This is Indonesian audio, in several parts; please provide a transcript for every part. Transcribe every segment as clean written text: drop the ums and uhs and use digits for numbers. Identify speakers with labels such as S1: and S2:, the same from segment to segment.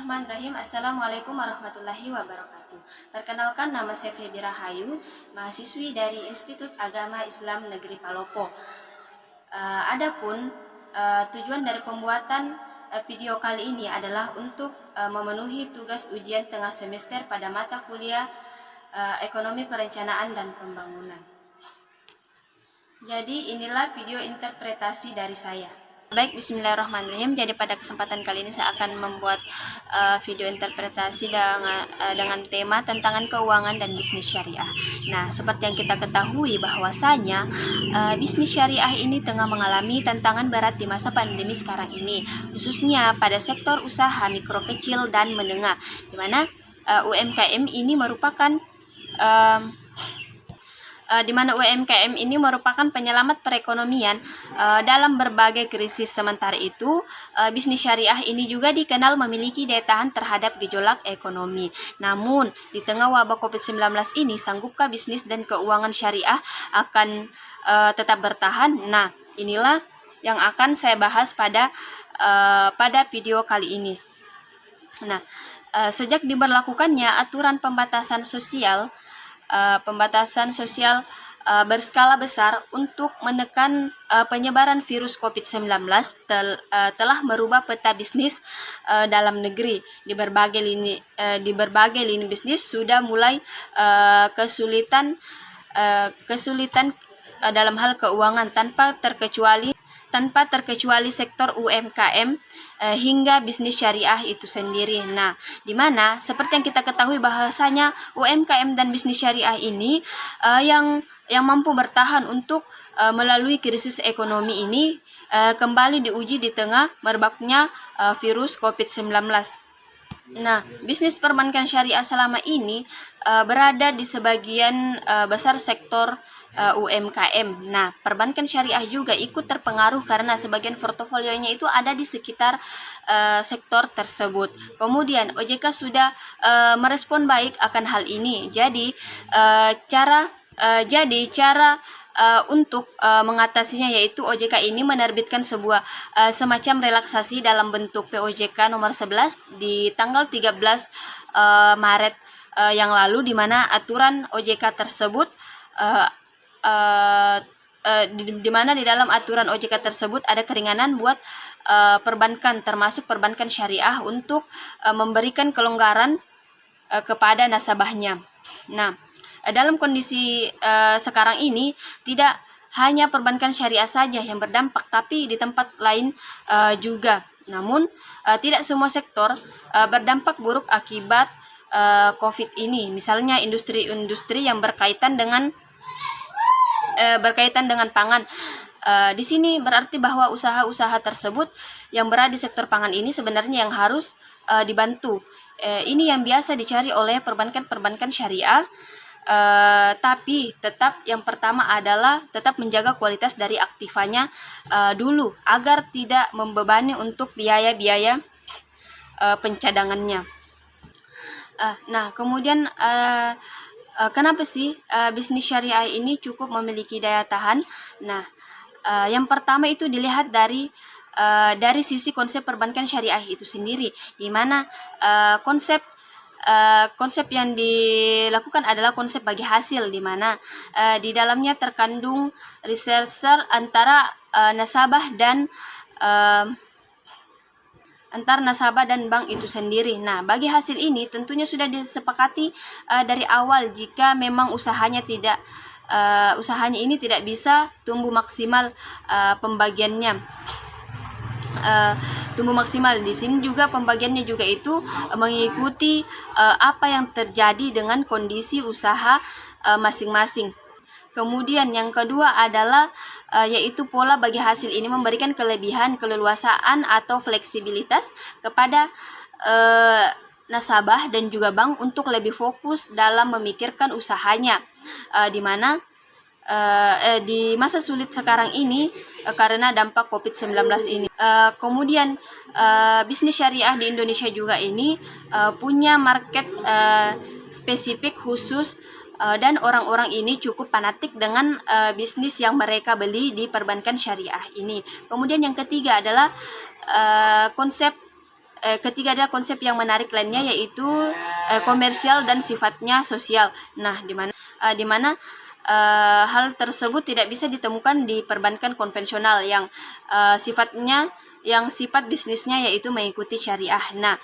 S1: Bismillahirrahmanirrahim. Assalamualaikum warahmatullahi wabarakatuh. Perkenalkan, nama saya Febi Rahayu, mahasiswi dari Institut Agama Islam Negeri Palopo. Adapun tujuan dari pembuatan video kali ini adalah untuk memenuhi tugas ujian tengah semester pada mata kuliah Ekonomi Perencanaan dan Pembangunan. Jadi inilah video interpretasi dari saya. Baik, bismillahirrahmanirrahim. Jadi pada kesempatan kali ini saya akan membuat video interpretasi dengan tema tantangan keuangan dan bisnis syariah. Nah, seperti yang kita ketahui bahwasanya bisnis syariah ini tengah mengalami tantangan berat di masa pandemi sekarang ini, khususnya pada sektor usaha mikro kecil dan menengah, di mana UMKM ini merupakan penyelamat perekonomian dalam berbagai krisis. Sementara itu, bisnis syariah ini juga dikenal memiliki daya tahan terhadap gejolak ekonomi. Namun, di tengah wabah COVID-19 ini, sanggupkah bisnis dan keuangan syariah akan tetap bertahan? Nah, inilah yang akan saya bahas pada video kali ini. Nah, sejak diberlakukannya aturan pembatasan sosial berskala besar untuk menekan penyebaran virus COVID-19 telah merubah peta bisnis dalam negeri. Di berbagai lini bisnis sudah mulai kesulitan dalam hal keuangan, tanpa terkecuali sektor UMKM hingga bisnis syariah itu sendiri. Nah, di mana seperti yang kita ketahui bahwasanya UMKM dan bisnis syariah ini yang mampu bertahan untuk melalui krisis ekonomi ini kembali diuji di tengah merebaknya virus COVID-19. Nah, bisnis perbankan syariah selama ini berada di sebagian besar sektor UMKM. Nah, perbankan syariah juga ikut terpengaruh karena sebagian portofolionya itu ada di sekitar sektor tersebut. Kemudian OJK sudah merespon baik akan hal ini. Jadi cara untuk mengatasinya yaitu OJK ini menerbitkan sebuah semacam relaksasi dalam bentuk POJK nomor 11 di tanggal 13 Maret yang lalu, di mana aturan OJK tersebut di mana di dalam aturan OJK tersebut ada keringanan buat perbankan, termasuk perbankan syariah, untuk memberikan kelonggaran kepada nasabahnya. Nah, dalam kondisi sekarang ini tidak hanya perbankan syariah saja yang berdampak, tapi di tempat lain juga. Namun tidak semua sektor berdampak buruk akibat COVID ini. Misalnya industri-industri yang berkaitan dengan pangan. Di sini berarti bahwa usaha-usaha tersebut yang berada di sektor pangan ini sebenarnya yang harus dibantu. Ini yang biasa dicari oleh perbankan syariah. Tapi tetap yang pertama adalah tetap menjaga kualitas dari aktivanya dulu, agar tidak membebani untuk biaya-biaya pencadangannya. Nah, kemudian kenapa sih bisnis syariah ini cukup memiliki daya tahan? Nah, yang pertama itu dilihat dari sisi konsep perbankan syariah itu sendiri, di mana konsep yang dilakukan adalah konsep bagi hasil, di mana di dalamnya terkandung reserser antara nasabah dan bank itu sendiri. Nah, bagi hasil ini tentunya sudah disepakati dari awal jika memang usahanya ini tidak bisa tumbuh maksimal pembagiannya. Di sini juga pembagiannya juga itu mengikuti apa yang terjadi dengan kondisi usaha masing-masing. Kemudian yang kedua adalah yaitu pola bagi hasil ini memberikan kelebihan, keleluasaan atau fleksibilitas kepada nasabah dan juga bank untuk lebih fokus dalam memikirkan usahanya, di mana di masa sulit sekarang ini karena dampak COVID-19 ini. Kemudian bisnis syariah di Indonesia juga ini punya market spesifik khusus, dan orang-orang ini cukup fanatik dengan bisnis yang mereka beli di perbankan syariah ini. Kemudian yang ketiga adalah konsep ketiga ada konsep yang menarik lainnya, yaitu komersial dan sifatnya sosial. Nah, di mana hal tersebut tidak bisa ditemukan di perbankan konvensional yang sifat bisnisnya yaitu mengikuti syariah. Nah,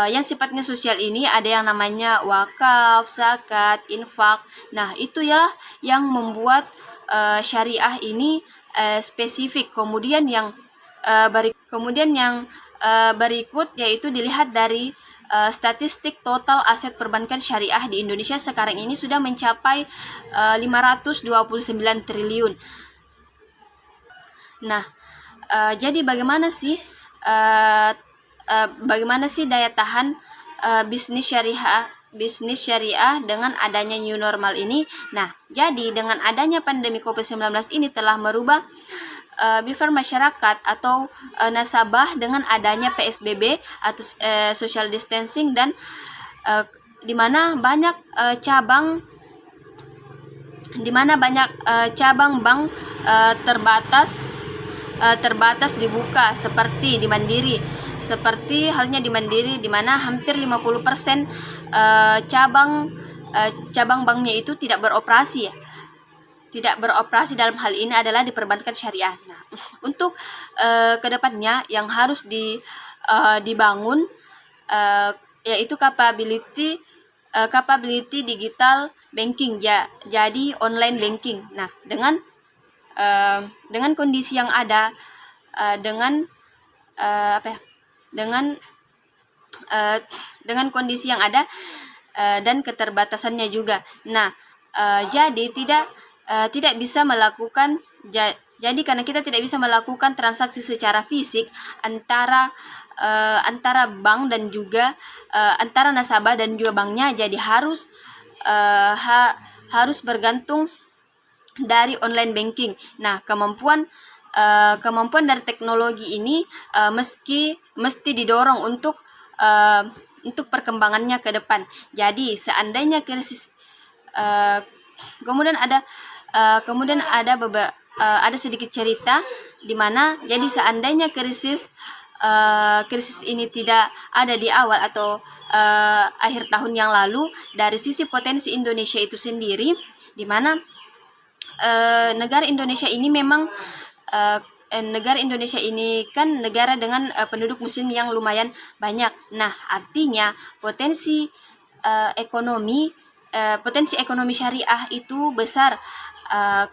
S1: yang sifatnya sosial ini ada yang namanya wakaf, zakat, infak. Nah, itu ya yang membuat syariah ini spesifik. Kemudian yang berikut yaitu dilihat dari statistik total aset perbankan syariah di Indonesia sekarang ini sudah mencapai 529 triliun. Nah, jadi bagaimana sih daya tahan bisnis syariah dengan adanya new normal ini? Nah, jadi dengan adanya pandemi COVID-19 ini telah merubah behavior masyarakat atau nasabah dengan adanya PSBB atau social distancing, dan di mana banyak cabang bank terbatas dibuka seperti halnya di Mandiri, di mana hampir 50% cabang banknya itu tidak beroperasi. Dalam hal ini adalah di perbankan syariah. Nah, untuk kedepannya yang harus dibangun yaitu capability digital banking, jadi online banking. Nah, dengan kondisi yang ada, dengan kondisi yang ada dan keterbatasannya juga. Nah, jadi tidak bisa melakukan karena kita tidak bisa melakukan transaksi secara fisik antara bank dan juga antara nasabah dan juga banknya, jadi harus bergantung dari online banking. Nah, kemampuan dari teknologi ini mesti didorong untuk perkembangannya ke depan. Jadi seandainya krisis kemudian ada sedikit cerita di mana jadi seandainya krisis ini tidak ada di awal atau akhir tahun yang lalu, dari sisi potensi Indonesia itu sendiri, di mana negara Indonesia ini memang kan negara dengan penduduk muslim yang lumayan banyak. Nah, artinya potensi ekonomi syariah itu besar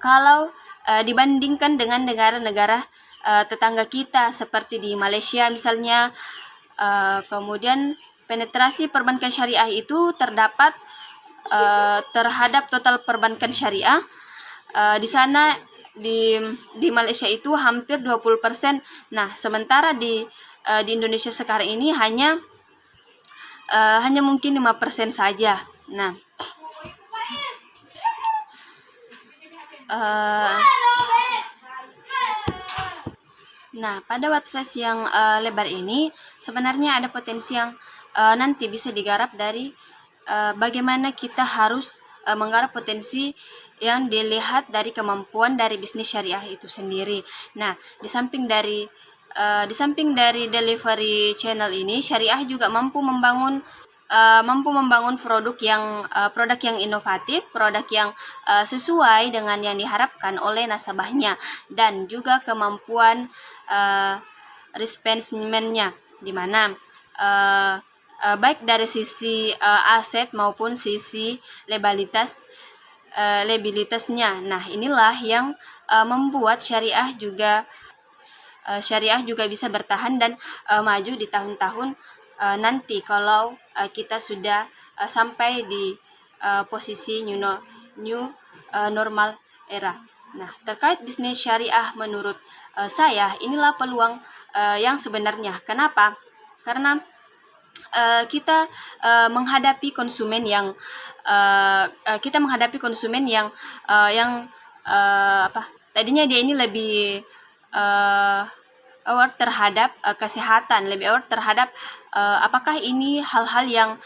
S1: kalau dibandingkan dengan negara-negara tetangga kita seperti di Malaysia misalnya. Kemudian penetrasi perbankan syariah itu terdapat terhadap total perbankan syariah di sana di Malaysia itu hampir 20%. Nah, sementara di Indonesia sekarang ini hanya mungkin 5% saja. Nah, pada wattflash yang lebar ini sebenarnya ada potensi yang nanti bisa digarap dari bagaimana kita harus menggarap potensi yang dilihat dari kemampuan dari bisnis syariah itu sendiri. Nah, di samping dari delivery channel ini, syariah juga mampu membangun produk yang inovatif, produk yang sesuai dengan yang diharapkan oleh nasabahnya, dan juga kemampuan responsiveness-nya, di mana baik dari sisi aset maupun sisi liabilitasnya. Nah, inilah yang membuat syariah juga bisa bertahan dan maju di tahun-tahun nanti kalau kita sudah sampai di posisi new normal era. Nah, terkait bisnis syariah menurut saya inilah peluang yang sebenarnya. Kenapa? Karena kita menghadapi konsumen yang tadinya dia ini lebih aware terhadap kesehatan, lebih aware terhadap apakah ini hal-hal yang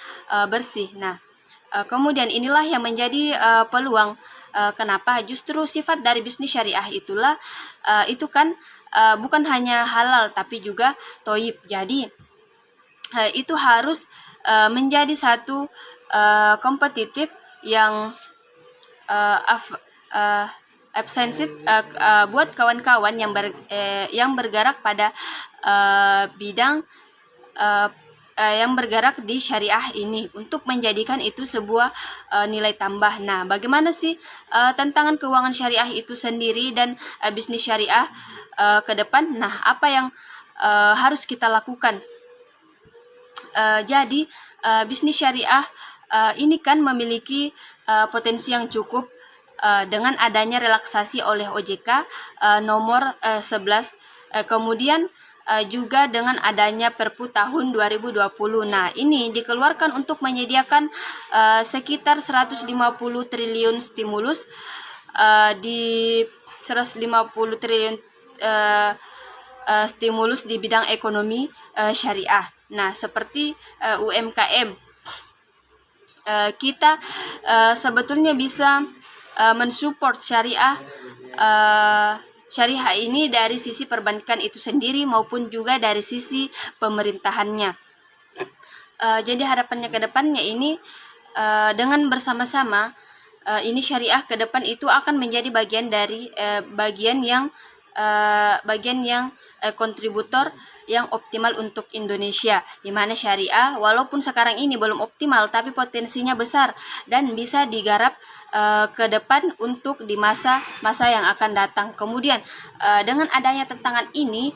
S1: bersih. Nah, kemudian inilah yang menjadi peluang. Kenapa? Justru sifat dari bisnis syariah itu kan bukan hanya halal tapi juga thayyib. Jadi itu harus menjadi satu kompetitif yang absensit buat kawan-kawan yang bergerak pada bidang yang bergerak di syariah ini untuk menjadikan itu sebuah nilai tambah. Nah, bagaimana sih tantangan keuangan syariah itu sendiri dan bisnis syariah ke depan? Nah, apa yang harus kita lakukan? Jadi bisnis syariah ini kan memiliki potensi yang cukup dengan adanya relaksasi oleh OJK nomor 11, kemudian juga dengan adanya Perpu tahun 2020. Nah, ini dikeluarkan untuk menyediakan sekitar 150 triliun stimulus di 150 triliun stimulus di bidang ekonomi syariah. Nah, seperti UMKM, kita sebetulnya bisa mensupport syariah ini dari sisi perbankan itu sendiri maupun juga dari sisi pemerintahannya. Jadi harapannya ke depannya ini dengan bersama-sama ini syariah ke depan itu akan menjadi bagian dari bagian yang kontributor yang optimal untuk Indonesia, di mana syariah walaupun sekarang ini belum optimal tapi potensinya besar dan bisa digarap ke depan untuk di masa yang akan datang. Kemudian dengan adanya tantangan ini,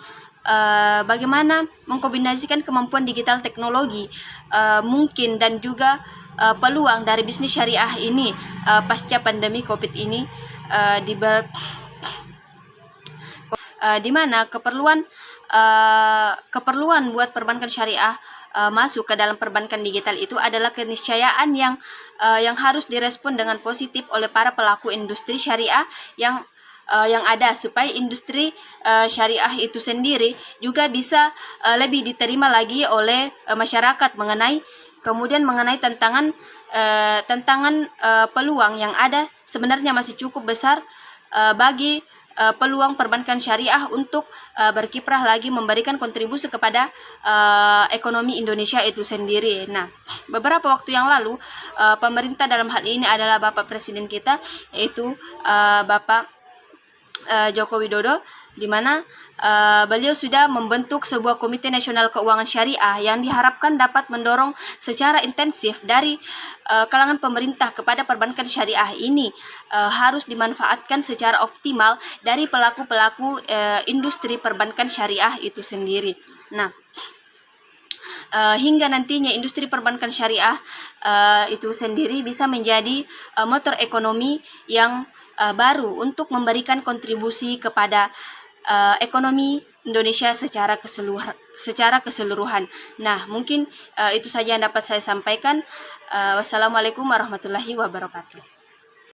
S1: bagaimana mengkombinasikan kemampuan digital teknologi mungkin dan juga peluang dari bisnis syariah ini pasca pandemi COVID ini, di mana keperluan buat perbankan syariah masuk ke dalam perbankan digital itu adalah keniscayaan yang harus direspon dengan positif oleh para pelaku industri syariah yang ada, supaya industri syariah itu sendiri juga bisa lebih diterima lagi oleh masyarakat mengenai tantangan peluang yang ada sebenarnya masih cukup besar bagi peluang perbankan syariah untuk berkiprah lagi memberikan kontribusi kepada ekonomi Indonesia itu sendiri. Nah, beberapa waktu yang lalu pemerintah dalam hal ini adalah Bapak Presiden kita, yaitu Bapak Joko Widodo, di mana beliau sudah membentuk sebuah Komite Nasional Keuangan Syariah yang diharapkan dapat mendorong secara intensif dari kalangan pemerintah kepada perbankan syariah ini harus dimanfaatkan secara optimal dari pelaku-pelaku industri perbankan syariah itu sendiri. Nah, hingga nantinya industri perbankan syariah itu sendiri bisa menjadi motor ekonomi yang baru untuk memberikan kontribusi kepada ekonomi Indonesia secara keseluruhan. Nah, mungkin itu saja yang dapat saya sampaikan. Wassalamualaikum warahmatullahi wabarakatuh.